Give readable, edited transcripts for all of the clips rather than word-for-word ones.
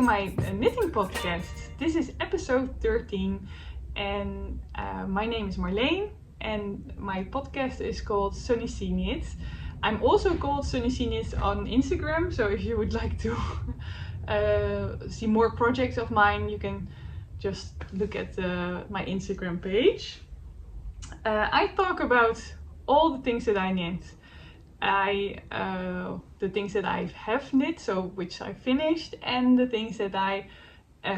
my knitting podcast. This is episode 13 and my name is Marleen and my podcast is called Sunny Sea Knit. I'm also called Sunny Sea Knit on Instagram, so if you would like to see more projects of mine, you can just look at my Instagram page. I talk about all the things that I knit. The things that I have knit, so which I finished, and the things that I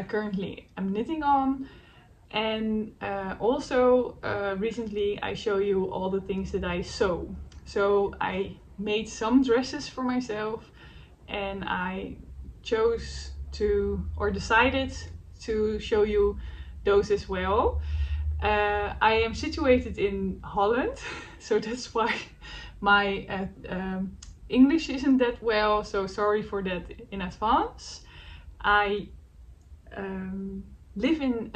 currently am knitting on. And also recently I show you all the things that I sew. So I made some dresses for myself and I chose to, or decided to show you those as well. I am situated in Holland, so that's why my English isn't that well, so sorry for that in advance. I live in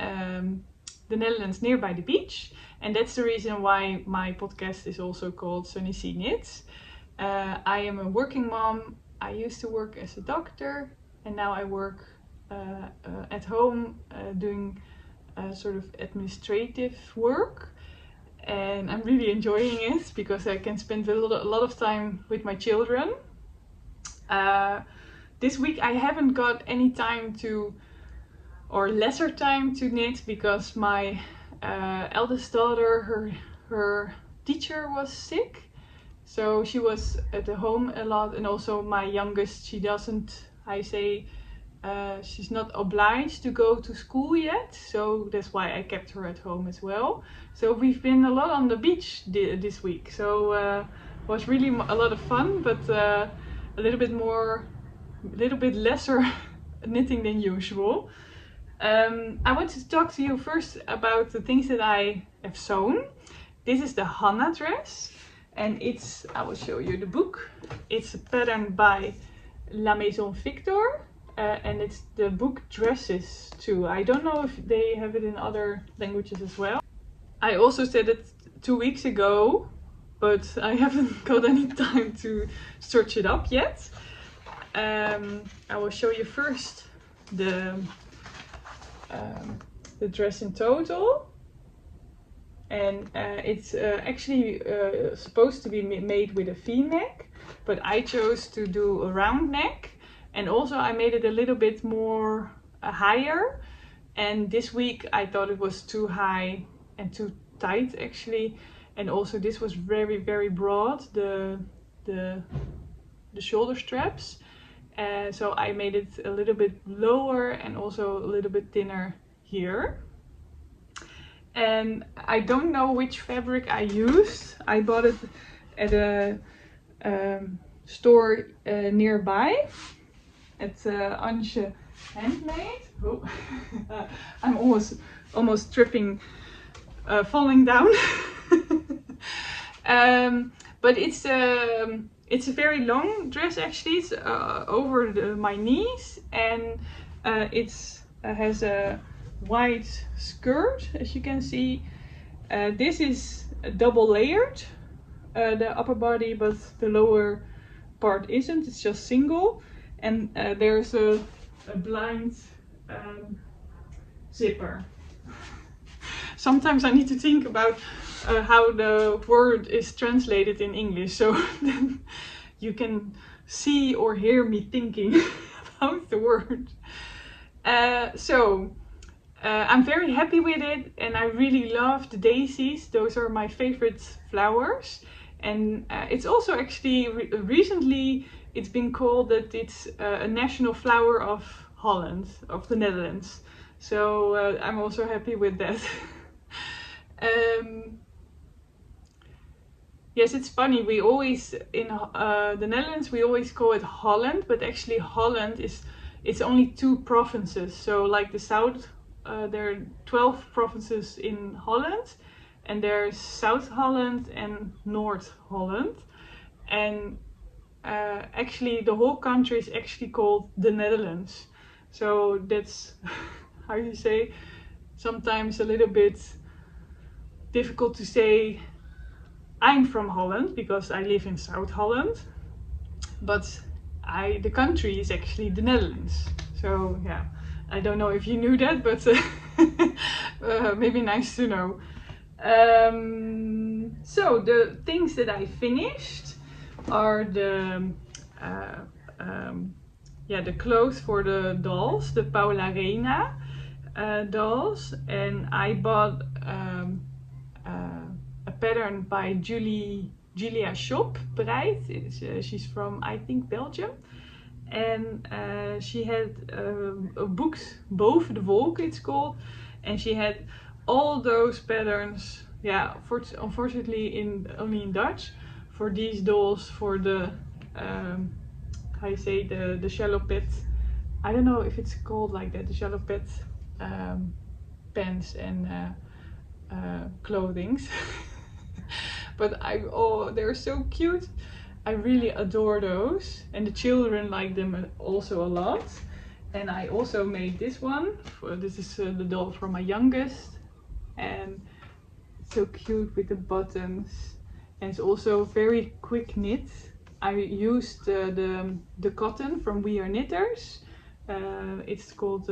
the Netherlands nearby the beach, and that's the reason why my podcast is also called Sunny Sea Knits. I am a working mom. I used to work as a doctor and now I work at home doing sort of administrative work. And I'm really enjoying it because I can spend a lot of time with my children. This week I haven't got any time to, or lesser time to knit, because my eldest daughter, her teacher was sick. So she was at the home a lot, and also my youngest, she's not obliged to go to school yet, so that's why I kept her at home as well. So we've been a lot on the beach this week, so it was really a lot of fun, but a little bit lesser knitting than usual. I want to talk to you first about the things that I have sewn. This is the Hanna dress, and I will show you the book. It's a pattern by La Maison Victor. And it's the book Dresses too. I don't know if they have it in other languages as well. I also said it 2 weeks ago, but I haven't got any time to search it up yet. I will show you first the dress in total. And it's actually supposed to be made with a V-neck, but I chose to do a round neck. And also I made it a little bit more higher, and this week I thought it was too high and too tight actually, and also this was very, very broad, the shoulder straps, so I made it a little bit lower and also a little bit thinner here. And I don't know which fabric I used. I bought it at a store nearby. It's Anje Handmade. Oh. I'm almost tripping, falling down. But it's a very long dress actually. It's over my knees, and it has a wide skirt, as you can see. This is double layered, the upper body, but the lower part isn't. It's just single. And there's a blind zipper. Sometimes I need to think about how the word is translated in English, so then you can see or hear me thinking about the word. I'm very happy with it, and I really love the daisies. Those are my favorite flowers. And it's also actually recently it's been called that it's a national flower of Holland, of the Netherlands. So I'm also happy with that. Yes, it's funny. We always, in the Netherlands, we always call it Holland, but actually Holland it's only 2 provinces. So like the south, there are 12 provinces in Holland, and there's South Holland and North Holland. And actually the whole country is actually called the Netherlands. So that's how you say, sometimes a little bit difficult to say I'm from Holland because I live in South Holland, but the country is actually the Netherlands. So yeah, I don't know if you knew that, but maybe nice to know. So the things that I finished are the the clothes for the dolls, the Paola Reina dolls, and I bought a pattern by Julia Shop, Breit. She's from, I think, Belgium. And she had books, Boven de Wolken it's called, and she had all those patterns, yeah, unfortunately only in Dutch, for these dolls, for the, how you say, the shallow pet, I don't know if it's called like that, the shallow pet pants and clothings. But they're so cute. I really adore those, and the children like them also a lot. And I also made this one. This is the doll for my youngest, and it's so cute with the buttons. And it's also very quick knit. I used the cotton from weareknitters. It's called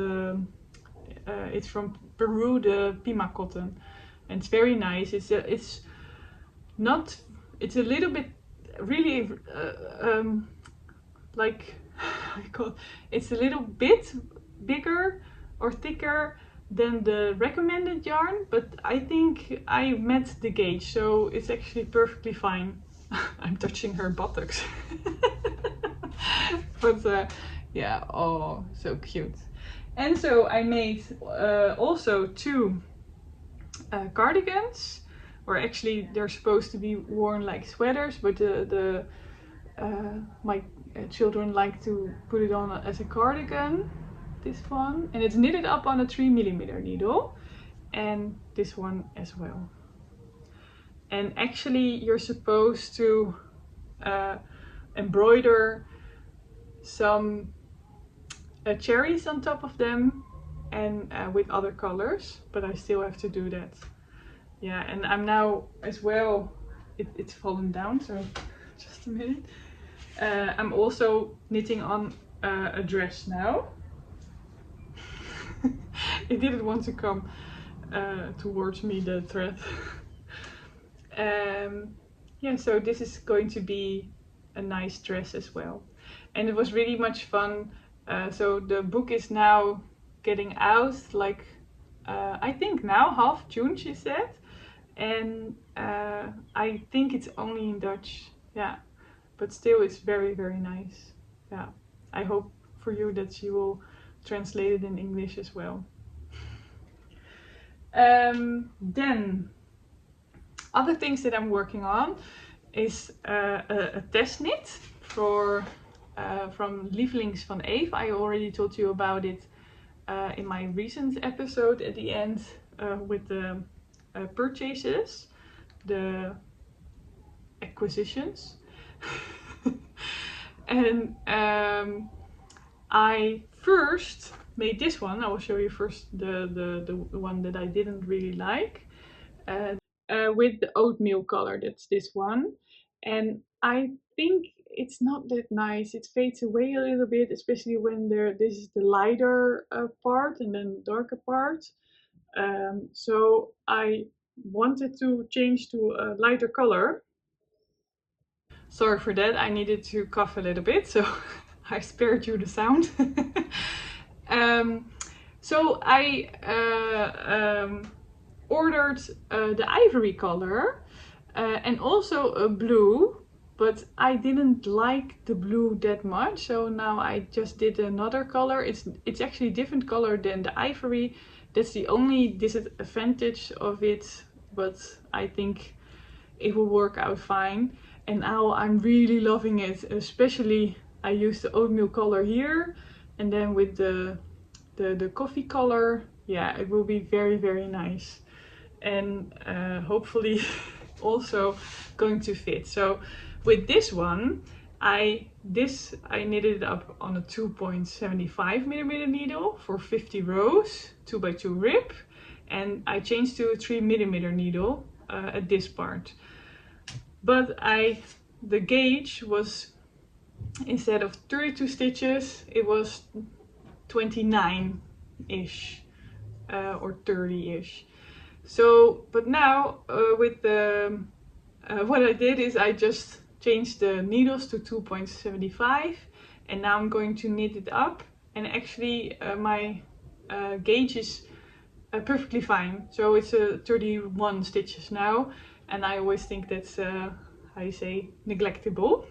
it's from Peru, the Pima cotton, and it's very nice. It's a little bit really like it's a little bit bigger or thicker than the recommended yarn, but I think I met the gauge, so it's actually perfectly fine. I'm touching her buttocks. But yeah, oh, so cute. And so I made also two cardigans, or actually they're supposed to be worn like sweaters, but my children like to put it on as a cardigan, this one, and it's knitted up on a 3mm needle, and this one as well. And actually you're supposed to embroider some cherries on top of them, and with other colors, but I still have to do that. Yeah, and I'm now as well, it's fallen down, so just a minute. I'm also knitting on a dress now. It didn't want to come towards me, the thread. Yeah, so this is going to be a nice dress as well. And it was really much fun. So the book is now getting out, like I think now, half June, she said. And I think it's only in Dutch, yeah, but still it's very, very nice. Yeah, I hope for you that she will translate it in English as well. Then other things that I'm working on is a testknit for from Lievelings van Eve. I already told you about it in my recent episode at the end with the purchases, the acquisitions. And I first made this one. I will show you first the one that I didn't really like, with the oatmeal color. That's this one, and I think it's not that nice. It fades away a little bit, especially when this is the lighter part and then the darker part. So I wanted to change to a lighter color. Sorry for that, I needed to cough a little bit, so I spared you the sound. So I ordered the ivory color and also a blue, but I didn't like the blue that much, so now I just did another color. It's actually a different color than the ivory. That's the only disadvantage of it, but I think it will work out fine. And now I'm really loving it, especially I used the oatmeal color here, and then with the coffee color, yeah, it will be very, very nice, and hopefully also going to fit. So with this one, I knitted it up on a 2.75mm needle for 50 rows, 2x2 rib, and I changed to a 3mm needle at this part. But the gauge was, instead of 32 stitches, it was 29-ish or 30-ish. So, but now with the what I did is I just changed the needles to 2.75, and now I'm going to knit it up, and actually my gauge is perfectly fine. So it's 31 stitches now, and I always think that's how you say, neglectable.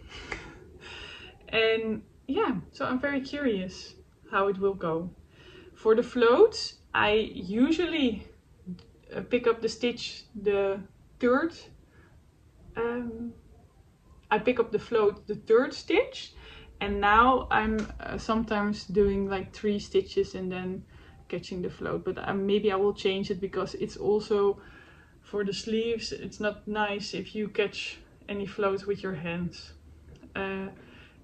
And yeah, so I'm very curious how it will go. For the floats, I usually pick up the stitch the third. I pick up the float the third stitch, and now I'm sometimes doing like 3 stitches and then catching the float. But maybe I will change it, because it's also for the sleeves, it's not nice if you catch any floats with your hands.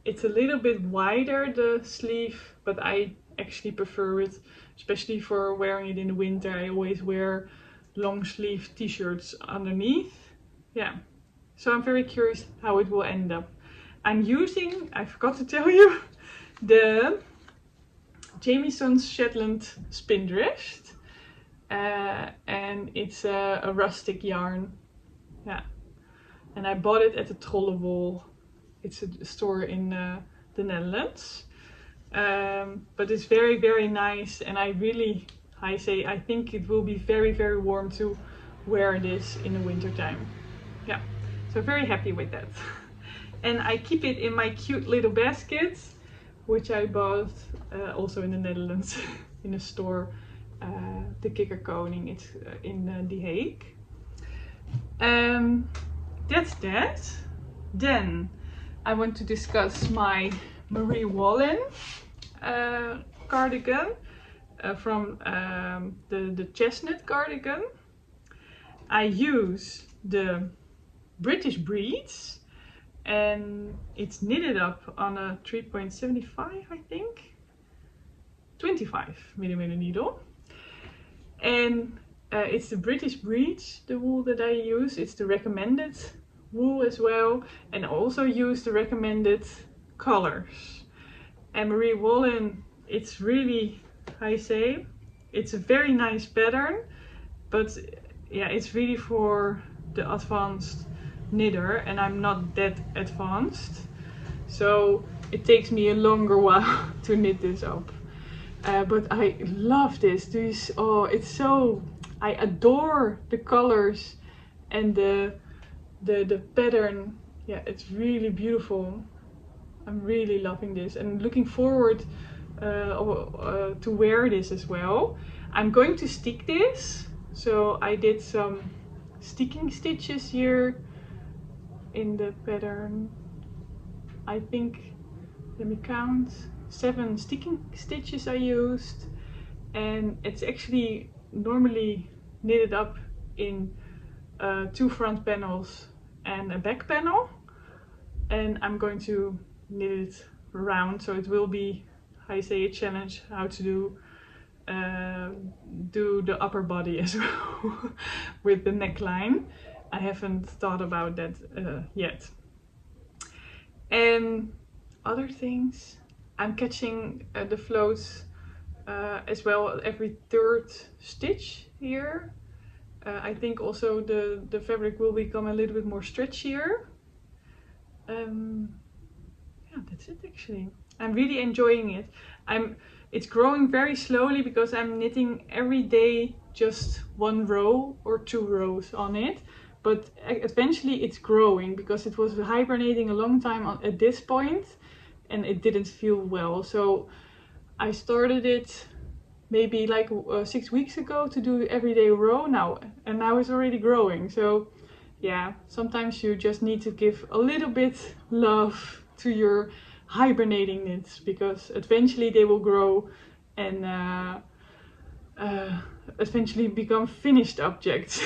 It's a little bit wider, the sleeve, but I actually prefer it, especially for wearing it in the winter. I always wear long sleeve t-shirts underneath. Yeah, so I'm very curious how it will end up. I'm using, I forgot to tell you, the Jamieson's Shetland Spindrift, and it's a rustic yarn. Yeah, and I bought it at the Trollewall. It's a store in the Netherlands, but it's very, very nice, and I think it will be very, very warm to wear this in the winter time. Yeah, so very happy with that. And I keep it in my cute little basket, which I bought also in the Netherlands in a store, the Kikkerkoning. It's in The Hague. That's that. Then I want to discuss my Marie Wallin cardigan from the Chestnut cardigan. I use the British breeds, and it's knitted up on a 3.75, I think, 25mm needle. And it's the British breeds, the wool that I use. It's the recommended wool as well, and I also use the recommended colors. And Marie Wallin, it's really, it's a very nice pattern, but yeah, it's really for the advanced knitter, and I'm not that advanced, so it takes me a longer while to knit this up. But I love this. It's so, I adore the colors and the pattern. Yeah, it's really beautiful. I'm really loving this and looking forward to wear this as well. I'm going to stick this, so I did some sticking stitches here in the pattern. I think, let me count, 7 sticking stitches I used, and it's actually normally knitted up in 2 front panels and a back panel, and I'm going to knit it round, so it will be, a challenge how to do the upper body as well with the neckline. I haven't thought about that yet. And other things, I'm catching the floats as well every 3rd stitch here. I think also the fabric will become a little bit more stretchier. Yeah, that's it actually. I'm really enjoying it. It's growing very slowly because I'm knitting every day just 1 row or 2 rows on it. But eventually it's growing, because it was hibernating a long time at this point and it didn't feel well. So I started it maybe like 6 weeks ago to do everyday row now, and now it's already growing. So yeah, sometimes you just need to give a little bit love to your hibernating knits, because eventually they will grow and eventually become finished objects.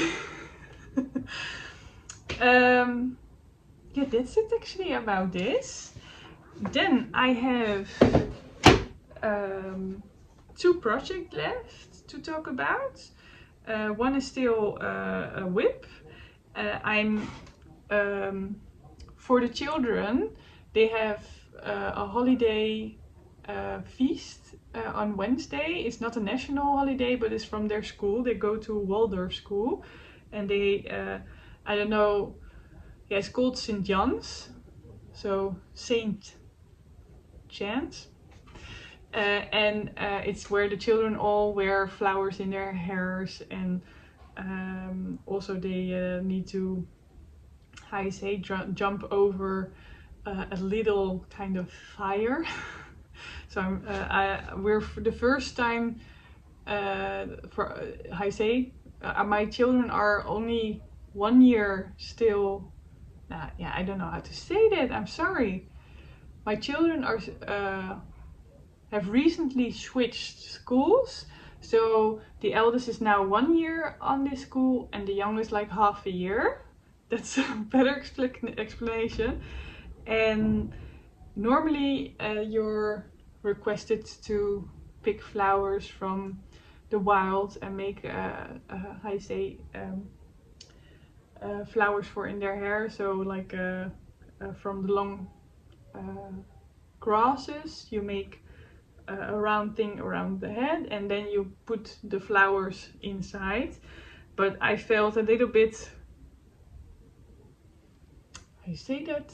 Yeah, that's it actually about this. Then I have 2 projects left to talk about. One is still a whip. For the children, they have a holiday feast on Wednesday. It's not a national holiday, but it's from their school. They go to Waldorf school, and they, I don't know, yeah, it's called St. Jan's, so Saint Jan's. And it's where the children all wear flowers in their hairs, and also they need to, how you say, jump over a little kind of fire. So we're for the first time for how you say, my children are only 1 year still. Yeah, I don't know how to say that. I'm sorry. My children are have recently switched schools. So the eldest is now 1 year on this school, and the youngest like half a year. That's a better explanation. And normally you're requested to pick flowers from the wild and make how you say, flowers for in their hair. So like from the long grasses you make a round thing around the head, and then you put the flowers inside. But I felt a little bit, how you say that,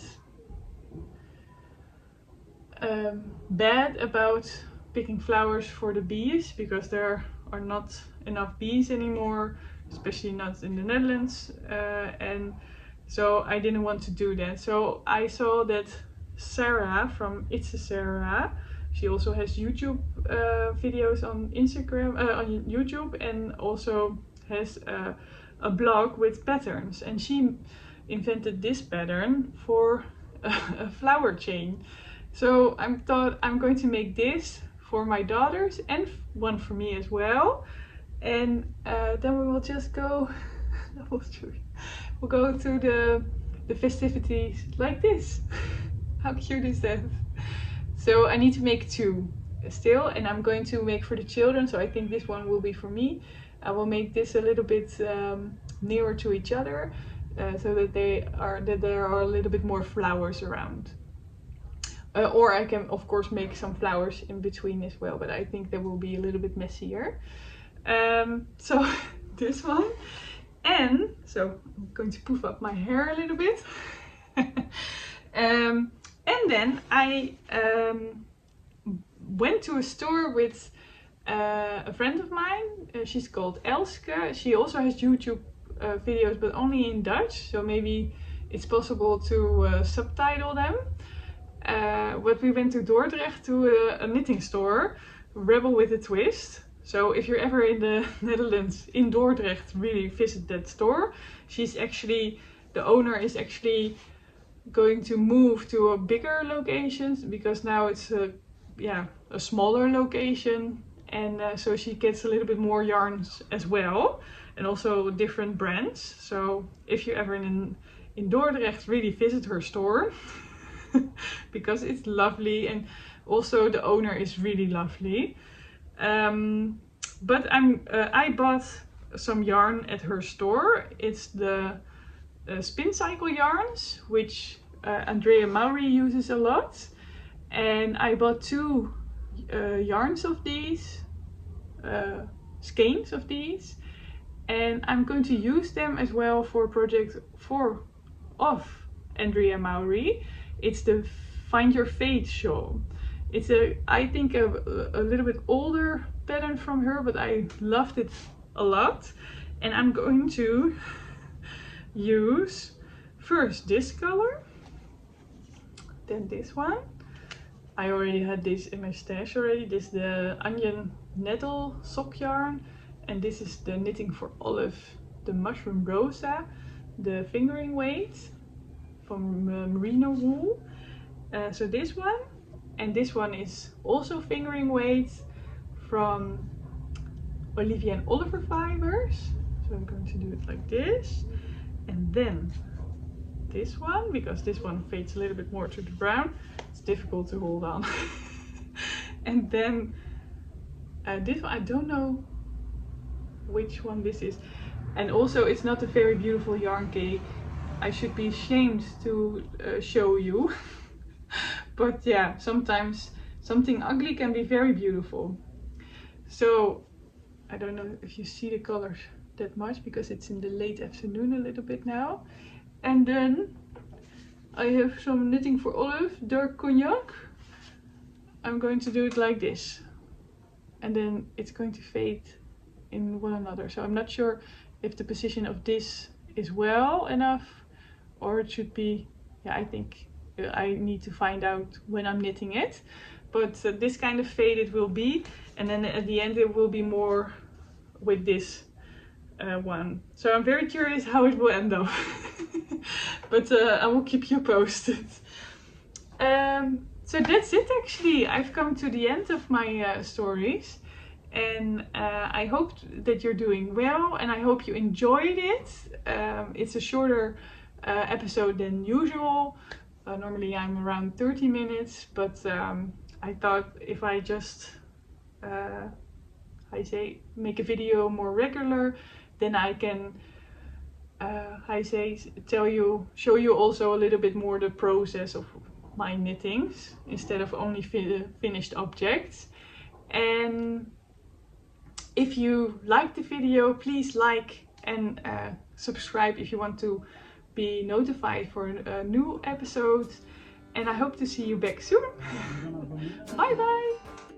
bad about picking flowers for the bees, because there are not enough bees anymore, especially not in the Netherlands, and so I didn't want to do that. So I saw that Sarah from It's a Sarah, she also has YouTube videos on Instagram, on YouTube, and also has a blog with patterns, and she invented this pattern for a flower chain. So I thought I'm going to make this for my daughters and one for me as well, and then we will just go we'll go to the festivities like this. How cute is that? So I need to make two still, and I'm going to make for the children, so I think this one will be for me. I will make this a little bit nearer to each other, so that there are a little bit more flowers around. Or I can of course make some flowers in between as well, but I think that will be a little bit messier. So this one, and so I'm going to poof up my hair a little bit. And then I went to a store with a friend of mine. She's called Elske. She also has YouTube videos, but only in Dutch, so maybe it's possible to subtitle them. But we went to Dordrecht to a knitting store, Rebel with a Twist. So if you're ever in the Netherlands, in Dordrecht, really visit that store. She's actually, the owner is actually going to move to a bigger location, because now it's a smaller location, and so she gets a little bit more yarns as well, and also different brands. So if you're ever in Dordrecht, really visit her store. Because it's lovely, and also the owner is really lovely. But I bought some yarn at her store. It's the spincycle yarns, which Andrea Mowry uses a lot, and I bought two yarns of these, skeins of these, and I'm going to use them as well for a project of Andrea Mowry. It's the Find Your Fate shawl. It's I think a little bit older pattern from her, but I loved it a lot. And I'm going to use first this color, then this one. I already had this in my stash already. This is the onion nettle sock yarn, and this is the Knitting for Olive, the mushroom rosa, the fingering weight from merino wool. So this one, and this one is also fingering weight from oliviaandoliverfibers. So I'm going to do it like this, and then this one, because this one fades a little bit more to the brown. It's difficult to hold on. And then this one, I don't know which one this is. And also it's not a very beautiful yarn cake. I should be ashamed to show you. But yeah, sometimes something ugly can be very beautiful. So I don't know if you see the colors that much because it's in the late afternoon a little bit now. And then I have some knitting for Olive, dark cognac. I'm going to do it like this. And then it's going to fade in one another. So I'm not sure if the position of this is well enough or it should be, yeah, I think I need to find out when I'm knitting it. But this kind of fade it will be. And then at the end it will be more with this one. So I'm very curious how it will end up. But I will keep you posted. So that's it actually. I've come to the end of my stories. And I hope that you're doing well and I hope you enjoyed it. It's a shorter episode than usual. Normally I'm around 30 minutes, but I thought if I just make a video more regular, then I can show you also a little bit more the process of my knittings instead of only finished objects. And if you liked the video, please like and subscribe if you want to be notified for a new episode. And I hope to see you back soon. Bye bye!